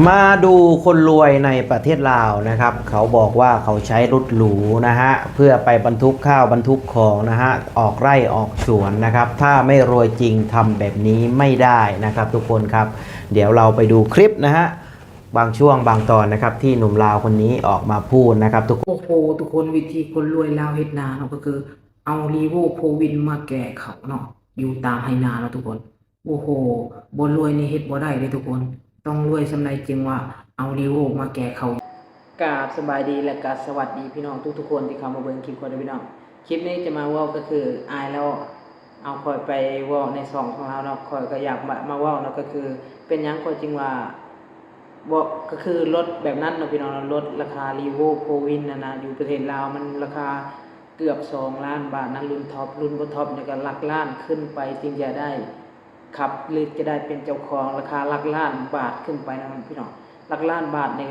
มาดูคนรวยในประเทศลาวนะครับเขาบอกว่าเขาใช้รถหรูนะฮะเพื่อไปบรรทุกข้าวบรรทุกของนะฮะออกไร่ออกสวนนะครับถ้าไม่รวยจริงทำแบบนี้ไม่ได้นะครับทุกคนครับเดี๋ยวเราไปดูคลิปนะฮะบางช่วงบางตอนนะครับที่หนุ่มลาวคนนี้ออกมาพูดนะครับทุกคนโอ้โหทุกคนวิธีคนรวยลาวเฮ็ดนาเนาะก็คือเอารีโวโพวินมาแก่เขาเนาะอยู่ตามไหนาเนาะทุกคนโอ้โหบ่รวยนี่เฮ็ดบ่ได้เลยทุกคนต้องรวยสำใดจึงว่าเอารีโวมาแก่เขากราบสบายดีและก็สวัสดีพี่น้องทุกๆคนที่เข้ามาเบิ่งคลิปของพี่น้องคลิปนี้จะมาเว้าก็คืออายแล้วเอาค่อยไปเว้าในช่องของเราเนาะค่อยก็อยากมาเว้าเนาะก็คือเป็นหยังค่อยจึงว่าบ่ก็คือรถแบบนั้นเนาะพี่น้องรถราคารีโวโพวินนะอยู่ประเทศลาวมันราคาเกือบ2ล้านบาทนะรุ่นท็อปรุ่นบ่ท็อปเนี่ยก็หลักล้านขึ้นไปจึงจะได้ขับหรือจะได้เป็นเจ้าของราคาหลักล้านบาทขึ้นไปนะพี่น้องหลักล้านบาทเนี่ย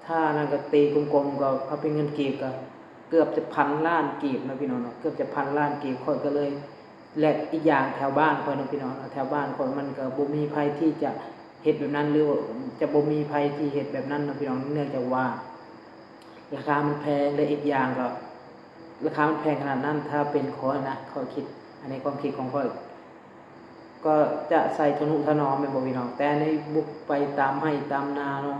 ถ้านั่นก็ตีกลมๆก็เอาเป็นเงินกีบก็เกือบจะ1,000 ล้านกีบนะพี่น้องเนาะเกือบจะ1,000 ล้านกีบค่อยก็เลยและอีกอย่างแถวบ้านค่อยนะพี่น้องแถวบ้านค่อยมันก็บ่มีภัยที่จะเฮ็ดแบบนั้นหรือจะบ่มีภัยที่เฮ็ดแบบนั้นนะพี่น้องเนื่องจากว่าราคามันแพงและอีกอย่างก็ราคามันแพงขนาดนั้นถ้าเป็นข้อยนะข้อยคิดอันนี้ความคิดของข้อยก็จะใส่ทนุถนอมแม่นบ่พี่น้องแต่ในบุกไปตามไร่ตามนาเนาะ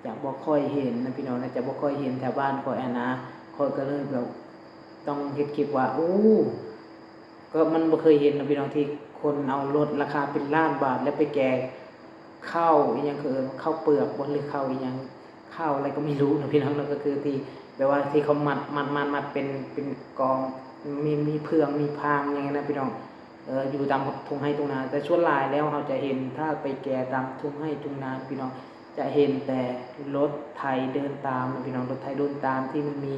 จะบ่ค่อยเห็นนะพี่น้องนะจะบ่ค่อยเห็นแถวบ้านข้อยอะนะข้อยก็เลยแบบต้องเฮ็ดคลิปว่าโอ้ก็มันบ่เคยเห็นนะพี่น้องที่คนเอารถราคาเป็นล้านบาทแล้วไปแก่ข้าวอีหยังคือข้าวเปลือกบ่หรือข้าวอีหยังข้าวอะไรก็ไม่รู้นะพี่น้องนั่นก็คือที่แบบว่าที่เขามัดเป็นกองมีเพืองมีพางอย่างงี้นะพี่น้องอยู่ตามทุ่งไร่ทุ่งนาแต่ส่วนหลายแล้วเราจะเห็นถ้าไปแก่ตามทุ่งไร่ทุ่งนาพี่น้องจะเห็นแต่รถไถเดินตามนะพี่น้องรถไถเดินตามที่มันมี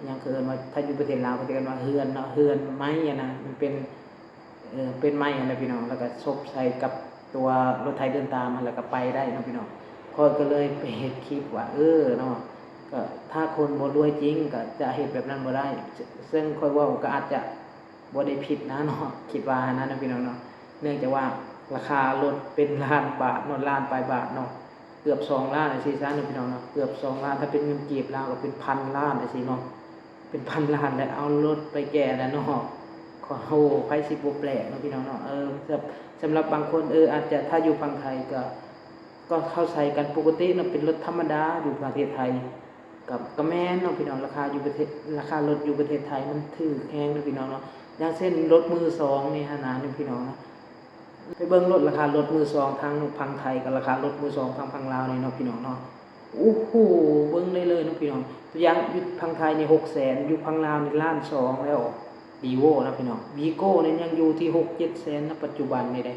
อย่างคือว่าถ้าอยู่ประเทศลาวก็จะเรียกว่าเฮือนเนาะเฮือนไม้อะนะมันเป็นไม้อะไรพี่น้องแล้วก็ซบใส่กับตัวรถไถเดินตามมันแล้วก็ไปได้นะพี่น้องพอยก็เลยไปเฮ็ดคลิปว่าเนาะก็ถ้าคนบ่รวยจริงก็จะเฮ็ดแบบนั้นบ่ได้ซึ่งค่อยเว้าก็อาจจะบ่ได้ผิดนะเนาะคิดว่านะพี่น้องเนาะเนื่องจากว่าราคารถเป็นล้านบาทเนาะล้านปลายบาทเนาะเกือบ2ล้านจังซี่ซะเนาะพี่น้องเนาะเกือบ2ล้านถ้าเป็นเงินกีบลาวก็เป็นพันล้านจังซี่เนาะเป็นพันล้านแล้วเอารถไปแก่แล้วเนาะขอโอ้ไผสิบ่แปลกเนาะพี่น้องเนาะสำหรับบางคนอาจจะถ้าอยู่ฝั่งไทยก็เข้าใจกันปกติเนาะเป็นรถธรรมดาอยู่ประเทศไทยกับแม่นเนาะพี่น้องราคารถอยู่ประเทศไทยมันถูกแพงเนาะพี่น้องเนาะอย่างเช่นรถมือ2นี่หั่นน่ะนี่พี่น้องนะไปเบิ่งราคารถมือ2ทางฝั่งไทยกับราคารถมือ2ทางฝั่งลาวนี่เนาะพี่น้องเนาะโอ้โหเบิ่งได้เลยเนาะพี่น้องตัวอย่างอยู่ฝั่งไทยนี่600,000อยู่ฝั่งลาวนี่1,200,000แล้วVivo นะพี่น้อง Vigo นี่ยังอยู่ที่6-7แสนณปัจจุบันนี่เด้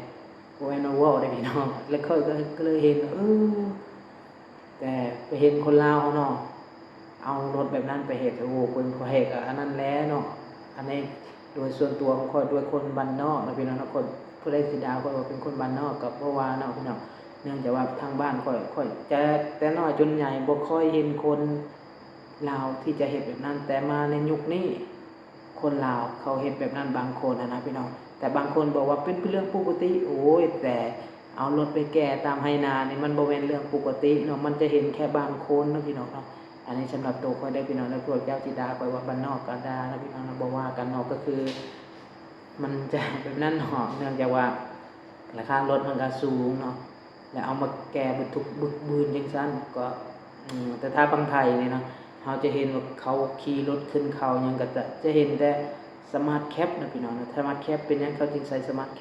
บ่แม่นว่าเว้าได้พี่น้องแล้วก็เลยเห็นแต่ไปเห็นคนลาวเขาเนาะเอารถแบบนั้นไปเฮ็ดโอ้เพิ่นก็เฮ็ดอันนั้นแหละเนาะอันนี้โดยส่วนตัวของข้อยด้วยคนบ้านนอกนะพี่น้องเนาะคนผู้ใดสิด่าข้อยว่าเป็นคนบ้านนอกก็บ่ว่าเนาะพี่น้องเนื่องจากว่าทางบ้านข้อยจะแต่น้อยจนใหญ่บ่ค่อยเห็นคนลาวที่จะเฮ็ดแบบนั้นแต่มาในยุคนี้คนลาวเขาเฮ็ดแบบนั้นบางคนนะพี่น้องแต่บางคนบอกว่าเป็นเรื่องปกติโอ้ยแต่เอารถไปแก่ตามไหนานี่มันบ่แม่นเรื่องปกติเนาะมันจะเห็นแค่บางคนเนาะพี่น้องเนาะอันนี้สำหรับตัวข้อยได้พี่น้องแล้วพวกเจ้าสิด่าข้อยว่าบ้านนอกก็ด่านะพี่น้องบ่ว่ากันเนาะก็คือมันจะแบบนั้นเนาะเนื่องจากว่าราคารถมันก็สูงเนาะแล้วเอามาแก้บรรทุกบึกบืนจังซั่นก็แต่ถ้าบางไทยนี่เนาะเราจะเห็นว่าเขาขี่รถขึ้นเขาหยังก็จะเห็นแต่สมาร์ทแคปนะพี่น้องนะสมาร์ทแคปเป็นหยังเขาจึงใส่สมาร์ทแค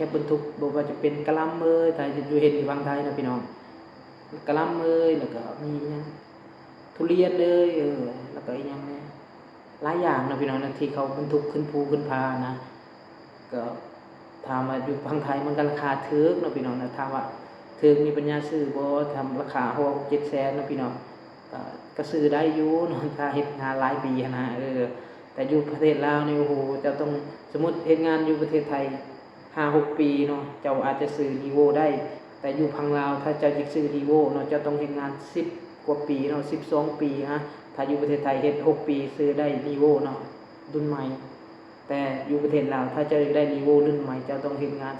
ปบรรทุกบ่ว่าจะเป็นกะลำถ้าอยู่เห็นอยู่บางไทยนะพี่น้องกะลำแล้วก็มีหยังทุเรียนแล้วก็อีหยังแหน่หลายอย่างนะพี่น้องนะที่เขาบรรทุกขึ้นภูขึ้นพานะก็ถามว่าอยู่บางไทยมันก็ราคาถูกเนาะพี่น้องนะถามว่าถูกมีปัญญาซื้อบ่ทำราคา6-7แสนเนาะพี่น้องก็ซื้อได้อยู่เนาะถ้าเฮ็ดงานหลายปีนะแต่อยู่ประเทศลาวนี่โอ้โหเจ้าต้องสมมุติเฮ็ดงานอยู่ประเทศไทย5-6 ปีเนาะเจ้าอาจจะซื้อ Vivo ได้แต่อยู่พังลาวถ้าเจ้าอยากซื้อ Vivo เนาะเจ้าต้องเฮ็ดงาน10กว่าปีเนาะ12 ปีถ้าอยู่ประเทศไทยเฮ็ด6 ปีซื้อได้ Vivo เนาะรุ่นใหม่แต่อยู่ประเทศลาวถ้าเจ้าอยากได้ Vivo รุ่นใหม่เจ้าต้องเฮ็ดงาน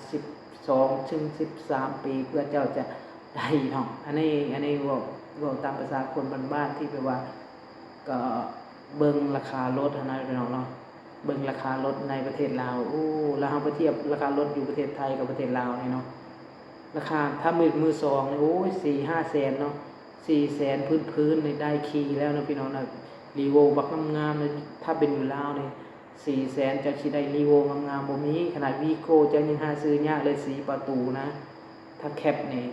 12ถึง13 ปีเพื่อเจ้าจะ ได้เนาะอันนี้เว้าตามภาษาคนบ้านๆที่แบบว่าก็เบิ่งราคารถนะพี่น้องเนาะเบิ่งราคารถในประเทศลาวโอ้แล้วเฮาไปเทียบราคารถอยู่ประเทศไทยกับประเทศลาวนี่เนาะราคาถ้ามือสองนี่โอ้ย4-5 แสนเนาะ4 แสนพื้นๆนี่ได้ขี่แล้วนะพี่น้องนะรีโวบักงามๆเลยถ้าเป็นอยู่ลาวนี่4 แสนจะสิได้รีโวงามๆบ่มีขนาดวีโก้จะยังหาซื้อยากเลย4 ประตูนะ ถ้าแคปนี่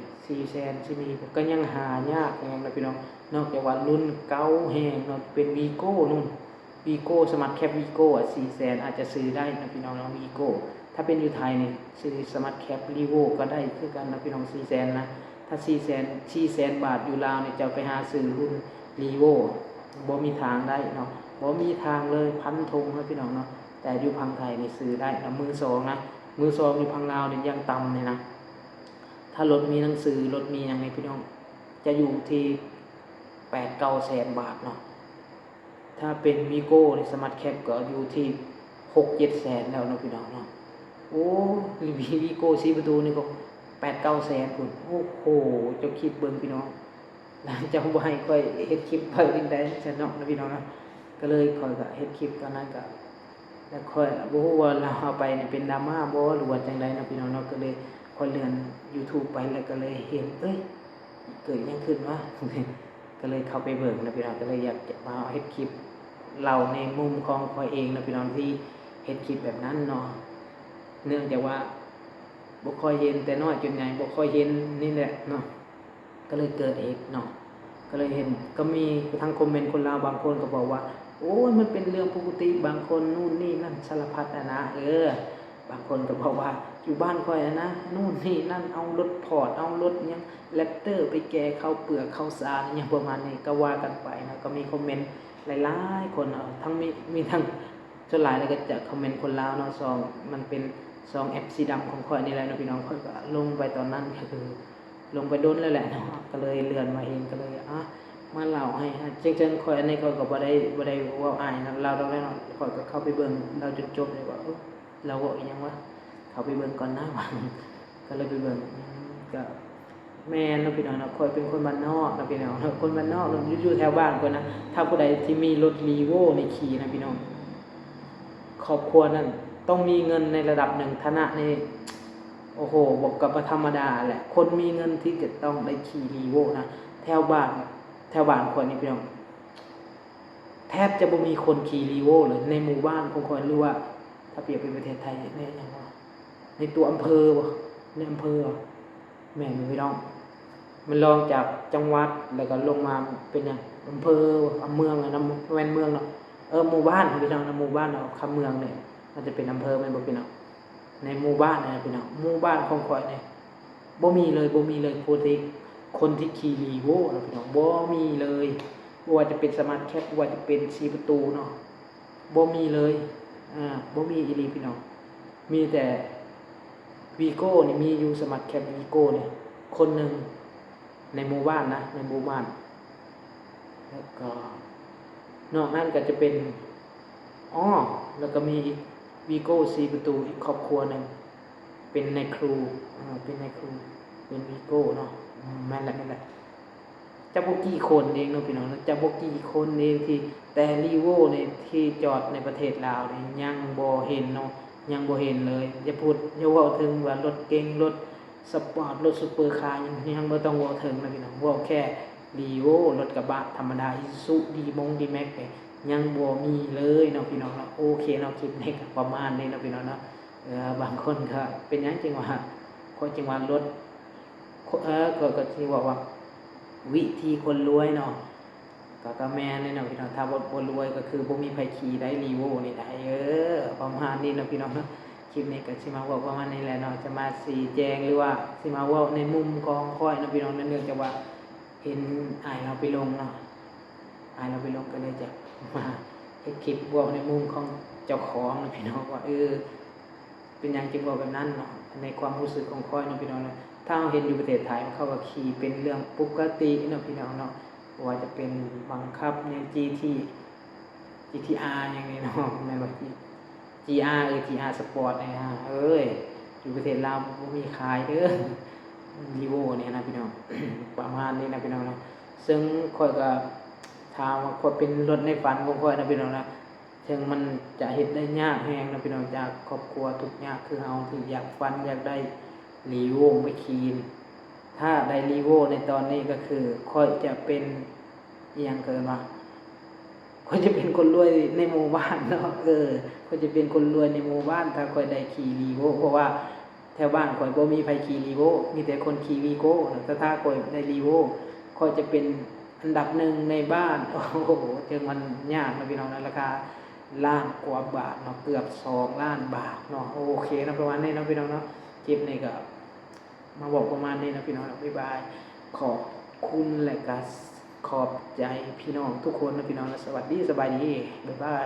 4 แสนสิมีก็ยังหายากแฮงนะพี่น้องนอกจากว่ารุ่นเก่าแฮงเนาะเป็นวีโก้นู่นวีโก้สมาร์ทแคปวีโก้4 แสนอาจจะซื้อได้นะพี่น้องเนาะวีโก้ถ้าเป็นอยู่ไทยนี่ซื้อสมาร์ทแคปรีโวก็ได้คือกันนะพี่น้อง4 แสนนะถ้า4 แสนบาทอยู่ลาวนี่จะไปหาซื้อรุ่นรีโวบ่มีทางได้เนาะบ่มีทางเลยพันธงนะพี่น้องเนาะแต่อยู่พังไทยนี่ซื้อได้นะมือสองนะมือสองอยู่พังลาวนี่ยังต่ำเลยนะถ้ารถมีหนังสือรถมีอย่างไรพี่น้องจะอยู่ที่8-9 แสนบาทเนาะถ้าเป็นวีโก้ในสมาร์ทแคปก็อยู่ที่6-7 แสนแล้วเนาะพี่น้องเนาะโอ้วีโก้4 ประตูนี่ก็8-9 แสนคุณโอ้โหเจ้าคิดเบิ่งพี่น้องหลังจากบ่ให้ค่อยเฮ็ดคลิปไปจังได๋ซะเนาะนะพี่น้องเนาะก็เลยค่อยก็เฮ็ดคลิปตอนนั้นก็แล้วค่อยบ่ฮู้ว่าเราเอาไปนี่เป็นดราม่าบ่หรือว่าจังได๋นะพี่น้องเนาะก็เลยค่อยเลื่อน YouTube ไปแล้วก็เลยเห็นเกิดหยังขึ้นวะ ก็เลยเข้าไปเบิ่งนะพี่น้องก็เลยอยากจะมาเฮ็ดคลิปเล่าในมุมของข้อยเองนะพี่น้องที่เฮ็ดคลิปแบบนั้นเนาะเนื่องจากว่าบ่ค่อยเห็นแต่น้อยจนใหญ่บ่ค่อยเห็นนี่แหละเนาะก็เลยเกิดเหตุเนาะก็เลยเห็นก็มีทั้งคอมเมนต์คนลาวบางคนก็บอกว่าโอ้ยมันเป็นเรื่องปกติบางคนนู่นนี่นั่นสารพัดนะบางคนก็บอกว่าอยู่บ้านค่อยนะนู่นนี่นั่นเอารถพอร์ตเอารถยังแรปเตอร์ไปแก่ข้าวเปลือกข้าวสารอย่างประมาณนี้ก็ว่ากันไปนะก็มีคอมเมนต์หลายๆคนทั้งมีทั้งส่วนหลายแล้วก็จะคอมเมนต์คนลาวเนาะซองมันเป็นซองแอปสีดำของค่อยนี่แหละนะพี่น้องค่อยก็ลงไปตอนนั้นก็คือลงไปโดนแล้วแหละเนาะก็เลยเลื่อนมาเองก็เลยมาเล่าให้จริงๆค่อยอันนี้ก็บ่ได้เว้าอายนะเราได้เนาะค่อยก็เข้าไปเบิ่งเราจนจบเลยว่าเราเว้าอีหยังวะเข้าไปเบิ่งก่อนนะว่าก็เลยไปเบิ่งก็แม่นเนาะพี่น้องเนาะค่อยเป็นคนบ้านนอกนะพี่น้องเนาะคนบ้านนอกอยู่แถวบ้านก่อนนะถ้าผู้ใดที่มีรถ Revo ในขี่นะพี่น้องครอบครัวนั้นต้องมีเงินในระดับหนึ่งฐานะนี่โอ้โหบอกกับธรรมดาแหละคนมีเงินที่จะต้องได้ขี่ Revo นะแถวบ้านคนนี่พี่น้องแทบจะบ่มีคนขี่ Revo เลยในหมู่บ้านของคนหรือว่าถ้าเปรียบเป็นประเทศไทยในอย่างว่าในตัวอำเภอบ่ในอำเภอแม่นพี่น้องมันรองจากจังหวัดแล้วก็ลงมาเป็นอย่างอำเภอเมืองนะแม่นเมืองเนาะหมู่บ้านพี่น้องนะหมู่บ้านเนาะคำเมืองเนี่ยมันจะเป็นอำเภอแม่นบ่พี่น้องในหมู่บ้านนะพี่น้องหมู่บ้านของข่อยเนี่ยบ่มีเลยคนที่ขี่ Revo นะพี่น้องบ่มีเลยบ่ว่าจะเป็นสมาร์ทแคปบ่ว่าจะเป็น4 ประตูเนาะบ่มีเลยบ่มีอีหลีพี่น้องมีแต่วีโก้นี่มีอยู่สมาร์ทแคปวีโก้เนี่ยคนหนึ่งในหมู่บ้านนะในหมู่บ้านแล้วก็นอกนั้นก็จะเป็นแล้วก็มีวีโก้4 ประตูอีกครอบครัวหนึ่งเป็นในครูเป็นวีโก้เนาะแม่นแหละจะบ่กี่คนเองเนาะพี่น้องจะบ่กี่คนเองที่แต่ Revo เนี่ยที่จอดในประเทศลาวนี่ยังบ่เห็นเนาะยังบ่เห็นเลยอย่าเว้าถึงว่ารถเก๋งรถสปอร์ตรถซุปเปอร์คาร์ยังบ่ต้องเว้าถึงนะพี่น้องเว้าแค่ Revo รถกระบะธรรมดา Isuzu D-Max เนี่ยยังบ่มีเลยเนาะพี่น้องเนาะโอเคเนาะคลิปนี้ก็ประมาณนี้เนาะพี่น้องเนาะบางคนก็เป็นหยังจังว่าคนจังว่ารถก็สิว่าวิธีคนรวยเนาะก็แม่นเลยเนาะพี่น้องถ้าบ่รวยก็คือบ่มีไผขี่ได้ Revo นี่ได้ประมาณนี้เนาะพี่น้องเนาะคลิปนี้ก็สิมาเว้าประมาณนี้แหละเนาะจะมาชี้แจงหรือว่าสิมาเว้าในมุมของข้อยเนาะพี่น้องเนื่องจากว่าเห็นอ้ายเราไปลงเนาะอ้ายเราไปลงก็เลยจะมาเฮ็ดคลิปเว้าในมุมของเจ้าของเนาะพี่น้องว่าเป็นหยังจึงเว้าแบบนั้นเนาะในความรู้สึกของข้อยเนาะพี่น้องเนาะถ้าเราเห็นอยู่ประเทศไทยเขาก็ขี่เป็นเรื่องปกติเนาะพี่น้องเนาะว่าจะเป็นบังคับใน GTR อย่างนี้เนาะแม่นบ่ GR GR Sport นะฮะอยู่ประเทศลาวบ่มีขายเด้อ รีโวเนี่ยนะพี่น้อง ประมาณนี้นะพี่น้องนะซึ่งค่อยก็ถามว่าค่อยเป็นรถในฝันของค่อยนะพี่น้องนะถึงมันจะเฮ็ดได้ยากแฮงนะพี่น้องจากครอบครัวทุกข์ยากคือเฮาที่อยากฝันอยากได้รีโวไปขี่ถ้าได้รีโวในตอนนี้ก็คือค่อยจะเป็นอีหยังเกินว่าค่อยจะเป็นคนรวยในหมู่บ้านเนาะค่อยจะเป็นคนรวยในหมู่บ้านถ้าค่อยได้ขี่รีโวเพราะว่าแถวบ้านข่อยบ่มีไผขี่รีโวมีแต่คนขี่วีโก้แต่ถ้าข่อยได้รีโวข่อยจะเป็นอันดับหนึ่งในบ้าน โอ้โหถึงมันยากนะพี่น้องนะราคาล้านกว่าบาทเนาะเกือบ2ล้านบาทเนาะโอเคนะประมาณนี้เนาะพี่น้องเนาะคลิปนี้ก็มาบอกประมาณนี้นะพี่น้องบ๊ายบายขอบคุณและก็ขอบใจพี่น้องทุกคนนะพี่น้องนะสวัสดีสบายดีบ๊ายบาย